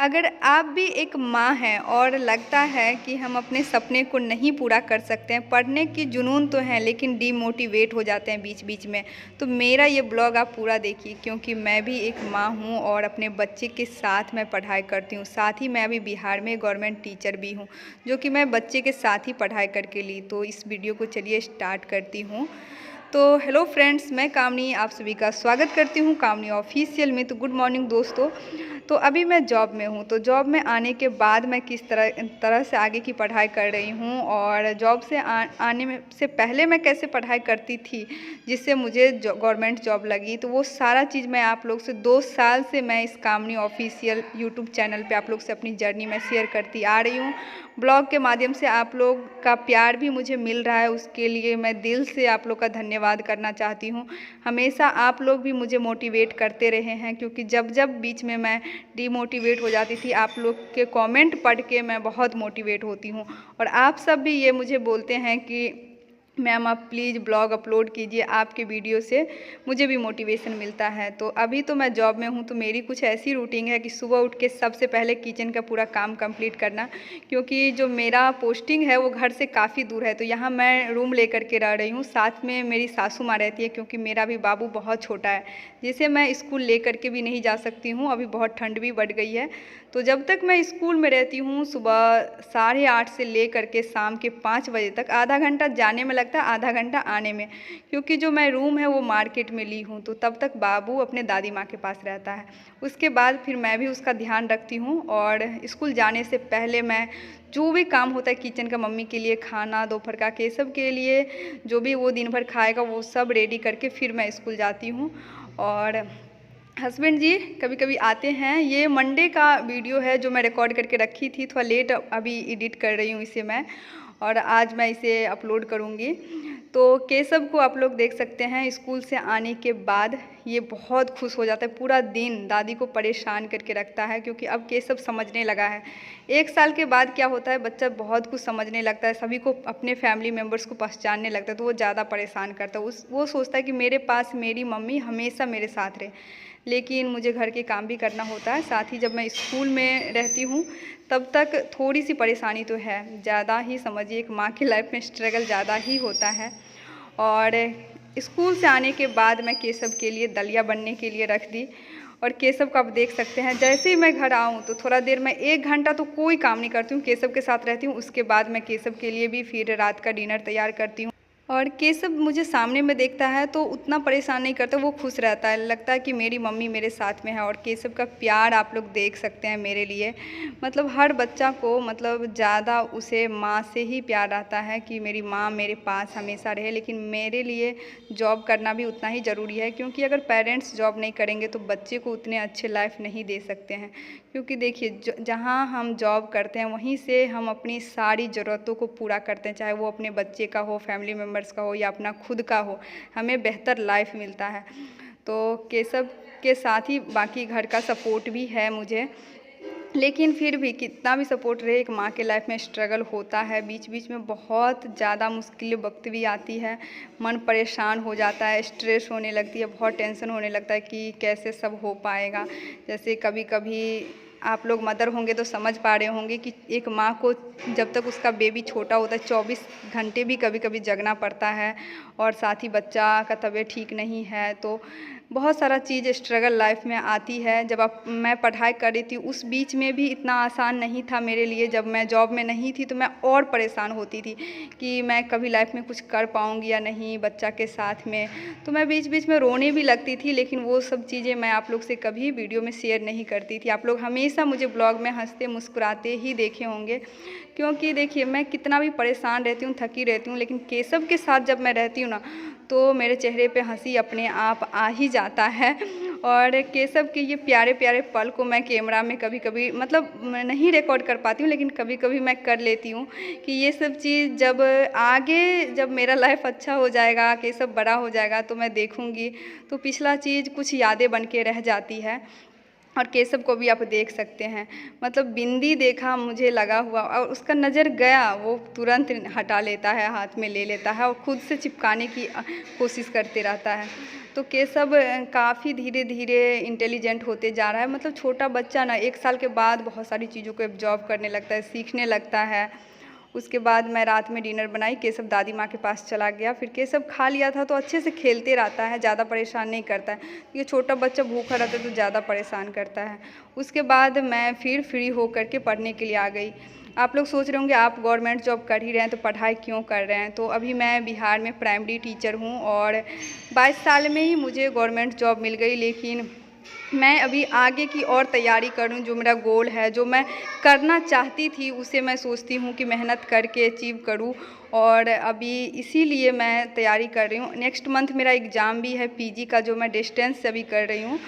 अगर आप भी एक माँ हैं और लगता है कि हम अपने सपने को नहीं पूरा कर सकते हैं, पढ़ने की जुनून तो है लेकिन डीमोटिवेट हो जाते हैं बीच-बीच में, तो मेरा ये ब्लॉग आप पूरा देखिए क्योंकि मैं भी एक माँ हूँ और अपने बच्चे के साथ मैं पढ़ाई करती हूँ। साथ ही मैं अभी बिहार में गवर्नमेंट टीचर भी हूँ, जो कि मैं बच्चे के साथ ही पढ़ाई करके ली। तो इस वीडियो को चलिए स्टार्ट करती हूँ। तो हेलो फ्रेंड्स, मैं कामनी आप सभी का स्वागत करती हूँ कामनी ऑफिशियल में। तो गुड मॉर्निंग दोस्तों। तो अभी मैं जॉब में हूँ, तो जॉब में आने के बाद मैं किस तरह से आगे की पढ़ाई कर रही हूँ और जॉब से आने में से पहले मैं कैसे पढ़ाई करती थी जिससे मुझे गवर्नमेंट जॉब लगी, तो वो सारा चीज़ मैं आप लोग से 2 साल से मैं इस कामनी ऑफिशियल यूट्यूब चैनल पे आप लोग से अपनी जर्नी में शेयर करती आ रही हूँ। ब्लॉग के माध्यम से आप लोग का प्यार भी मुझे मिल रहा है, उसके लिए मैं दिल से आप लोग का धन्यवाद करना चाहती हूँ। हमेशा आप लोग भी मुझे मोटिवेट करते रहे हैं, क्योंकि जब जब बीच में मैं डीमोटिवेट हो जाती थी, आप लोग के कमेंट पढ़ के मैं बहुत मोटिवेट होती हूँ। और आप सब भी ये मुझे बोलते हैं कि मैम आप प्लीज़ ब्लॉग अपलोड कीजिए, आपके वीडियो से मुझे भी मोटिवेशन मिलता है। तो अभी तो मैं जॉब में हूँ, तो मेरी कुछ ऐसी रूटीन है कि सुबह उठ के सबसे पहले किचन का पूरा काम कंप्लीट करना, क्योंकि जो मेरा पोस्टिंग है वो घर से काफ़ी दूर है। तो यहाँ मैं रूम लेकर के रह रही हूँ, साथ में मेरी सासू माँ रहती है, क्योंकि मेरा भी बाबू बहुत छोटा है जिसे मैं स्कूल ले करके भी नहीं जा सकती हूँ। अभी बहुत ठंड भी बढ़ गई है, तो जब तक मैं स्कूल में रहती हूँ सुबह 8:30 से ले करके शाम के 5 बजे तक आधा घंटा जाने में लगता है, आधा घंटा आने में, क्योंकि जो मैं रूम है वो मार्केट में ली हूँ। तो तब तक बाबू अपने दादी माँ के पास रहता है, उसके बाद फिर मैं भी उसका ध्यान रखती हूँ। और स्कूल जाने से पहले मैं जो भी काम होता है किचन का, मम्मी के लिए खाना, दोपहर का के सब के लिए जो भी वो दिन भर खाएगा वो सब रेडी करके फिर मैं स्कूल जाती हूँ। और हस्बैंड जी कभी कभी आते हैं। ये मंडे का वीडियो है जो मैं रिकॉर्ड करके रखी थी, थोड़ा लेट अभी एडिट कर रही हूँ इसे मैं, और आज मैं इसे अपलोड करूँगी। तो केशव को आप लोग देख सकते हैं, स्कूल से आने के बाद ये बहुत खुश हो जाता है, पूरा दिन दादी को परेशान करके रखता है, क्योंकि अब केशव समझने लगा है। 1 साल के बाद क्या होता है, बच्चा बहुत कुछ समझने लगता है, सभी को अपने फैमिली मेम्बर्स को पहचानने लगता है, तो वो ज़्यादा परेशान करता है। वो सोचता है कि मेरे पास मेरी मम्मी हमेशा मेरे साथ रहे, लेकिन मुझे घर के काम भी करना होता है। साथ ही जब मैं स्कूल में रहती हूँ तब तक थोड़ी सी परेशानी तो है, ज़्यादा ही समझिए एक माँ की लाइफ में स्ट्रगल ज़्यादा ही होता है। और स्कूल से आने के बाद मैं केशव के लिए दलिया बनने के लिए रख दी, और केशव को आप देख सकते हैं, जैसे ही मैं घर आऊँ तो थोड़ा देर मैं 1 घंटा तो कोई काम नहीं करती हूँ, केशव के साथ रहती हूँ। उसके बाद मैं केशव के लिए भी फिर रात का डिनर तैयार करती हूँ। और केशव मुझे सामने में देखता है तो उतना परेशान नहीं करता, वो खुश रहता है, लगता है कि मेरी मम्मी मेरे साथ में है। और केशव का प्यार आप लोग देख सकते हैं मेरे लिए, मतलब हर बच्चा को मतलब ज़्यादा उसे माँ से ही प्यार आता है कि मेरी माँ मेरे पास हमेशा रहे। लेकिन मेरे लिए जॉब करना भी उतना ही ज़रूरी है, क्योंकि अगर पेरेंट्स जॉब नहीं करेंगे तो बच्चे को उतने अच्छे लाइफ नहीं दे सकते हैं। क्योंकि देखिए जहाँ हम जॉब करते हैं वहीं से हम अपनी सारी ज़रूरतों को पूरा करते हैं, चाहे वो अपने बच्चे का हो, फैमिली मेम्बर्स का हो या अपना खुद का हो, हमें बेहतर लाइफ मिलता है। तो केशव के साथ ही बाकी घर का सपोर्ट भी है मुझे, लेकिन फिर भी कितना भी सपोर्ट रहे, एक माँ के लाइफ में स्ट्रगल होता है, बीच बीच में बहुत ज़्यादा मुश्किल वक्त भी आती है, मन परेशान हो जाता है, स्ट्रेस होने लगती है, बहुत टेंशन होने लगता है कि कैसे सब हो पाएगा। जैसे कभी कभी आप लोग मदर होंगे तो समझ पा रहे होंगे कि एक माँ को जब तक उसका बेबी छोटा होता है 24 घंटे भी कभी कभी जगना पड़ता है, और साथ ही बच्चा का तबीयत ठीक नहीं है, तो बहुत सारा चीज़ स्ट्रगल लाइफ में आती है। जब मैं पढ़ाई कर रही थी उस बीच में भी इतना आसान नहीं था मेरे लिए, जब मैं जॉब में नहीं थी तो मैं और परेशान होती थी कि मैं कभी लाइफ में कुछ कर पाऊँगी या नहीं बच्चा के साथ में। तो मैं बीच बीच में रोने भी लगती थी, लेकिन वो सब चीज़ें मैं आप लोग से कभी वीडियो में शेयर नहीं करती थी। आप लोग हमेशा मुझे ब्लॉग में हंसते मुस्कुराते ही देखे होंगे, क्योंकि देखिए मैं कितना भी परेशान रहती हूँ, थकी रहती हूँ, लेकिन केशव के साथ जब मैं रहती हूँ ना तो मेरे चेहरे पे हंसी अपने आप आ ही जाता है। और केशव के ये प्यारे प्यारे पल को मैं कैमरा में कभी कभी मतलब मैं नहीं रिकॉर्ड कर पाती हूँ, लेकिन कभी कभी मैं कर लेती हूँ कि ये सब चीज़ जब आगे जब मेरा लाइफ अच्छा हो जाएगा, केशव बड़ा हो जाएगा, तो मैं देखूँगी तो पिछला चीज़ कुछ यादें बन के रह जाती है। और केशव को भी आप देख सकते हैं, मतलब बिंदी देखा मुझे लगा हुआ और उसका नज़र गया वो तुरंत हटा लेता है, हाथ में ले लेता है और ख़ुद से चिपकाने की कोशिश करते रहता है। तो केशव काफ़ी धीरे-धीरे इंटेलिजेंट होते जा रहा है। मतलब छोटा बच्चा ना 1 साल के बाद बहुत सारी चीज़ों को एब्ज़ॉर्ब करने लगता है, सीखने लगता है। उसके बाद मैं रात में डिनर बनाई, केशव दादी माँ के पास चला गया। फिर केशव खा लिया था तो अच्छे से खेलते रहता है, ज़्यादा परेशान नहीं करता है। ये छोटा बच्चा भूखा रहता है तो ज़्यादा परेशान करता है। उसके बाद मैं फिर फ्री होकर के पढ़ने के लिए आ गई। आप लोग सोच रहे होंगे आप गवर्नमेंट जॉब कर ही रहे हैं तो पढ़ाई क्यों कर रहे हैं? तो अभी मैं बिहार में प्राइमरी टीचर हूँ और 22 साल में ही मुझे गवर्नमेंट जॉब मिल गई, लेकिन मैं अभी आगे की और तैयारी करूँ। जो मेरा गोल है, जो मैं करना चाहती थी, उसे मैं सोचती हूँ कि मेहनत करके अचीव करूँ और अभी इसीलिए मैं तैयारी कर रही हूँ। नेक्स्ट मंथ मेरा एग्ज़ाम भी है पीजी का, जो मैं डिस्टेंस से अभी कर रही हूँ।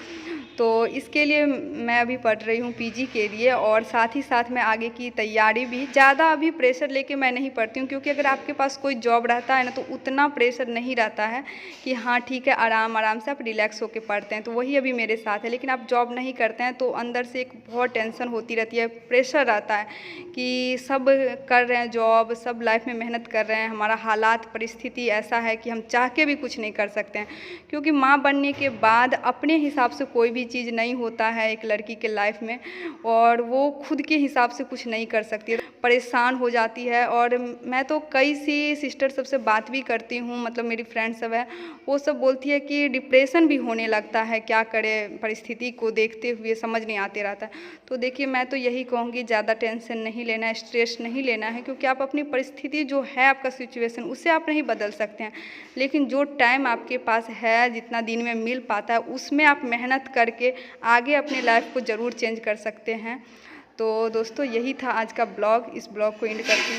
तो इसके लिए मैं अभी पढ़ रही हूँ पीजी के लिए और साथ ही साथ मैं आगे की तैयारी भी ज़्यादा अभी प्रेशर लेके मैं नहीं पढ़ती हूँ, क्योंकि अगर आपके पास कोई जॉब रहता है ना तो उतना प्रेशर नहीं रहता है कि हाँ ठीक है आराम आराम से आप रिलैक्स होकर पढ़ते हैं। तो वही अभी मेरे साथ है। लेकिन आप जॉब नहीं करते हैं तो अंदर से एक बहुत टेंशन होती रहती है, प्रेशर रहता है कि सब कर रहे हैं जॉब, सब लाइफ में मेहनत कर रहे हैं, हमारा हालात परिस्थिति ऐसा है कि हम चाह के भी कुछ नहीं कर सकते हैं। क्योंकि माँ बनने के बाद अपने हिसाब से कोई भी चीज़ नहीं होता है एक लड़की के लाइफ में, और वो खुद के हिसाब से कुछ नहीं कर सकती, परेशान हो जाती है। और मैं तो कई सी सिस्टर सबसे बात भी करती हूँ, मतलब मेरी फ्रेंड सब है, वो सब बोलती है कि डिप्रेशन भी होने लगता है, क्या करे, परिस्थिति को देखते हुए समझ नहीं आते रहता है। तो देखिए मैं तो यही कहूँगी ज़्यादा टेंशन नहीं लेना है, स्ट्रेस नहीं लेना है, क्योंकि आप अपनी परिस्थिति जो है आपका सिचुएशन उसे आप नहीं बदल सकते हैं। लेकिन जो टाइम आपके पास है, जितना दिन में मिल पाता है, उसमें आप मेहनत करके आगे अपनी लाइफ को ज़रूर चेंज कर सकते हैं। तो दोस्तों यही था आज का ब्लॉग। इस ब्लॉग को एंड करती हूँ।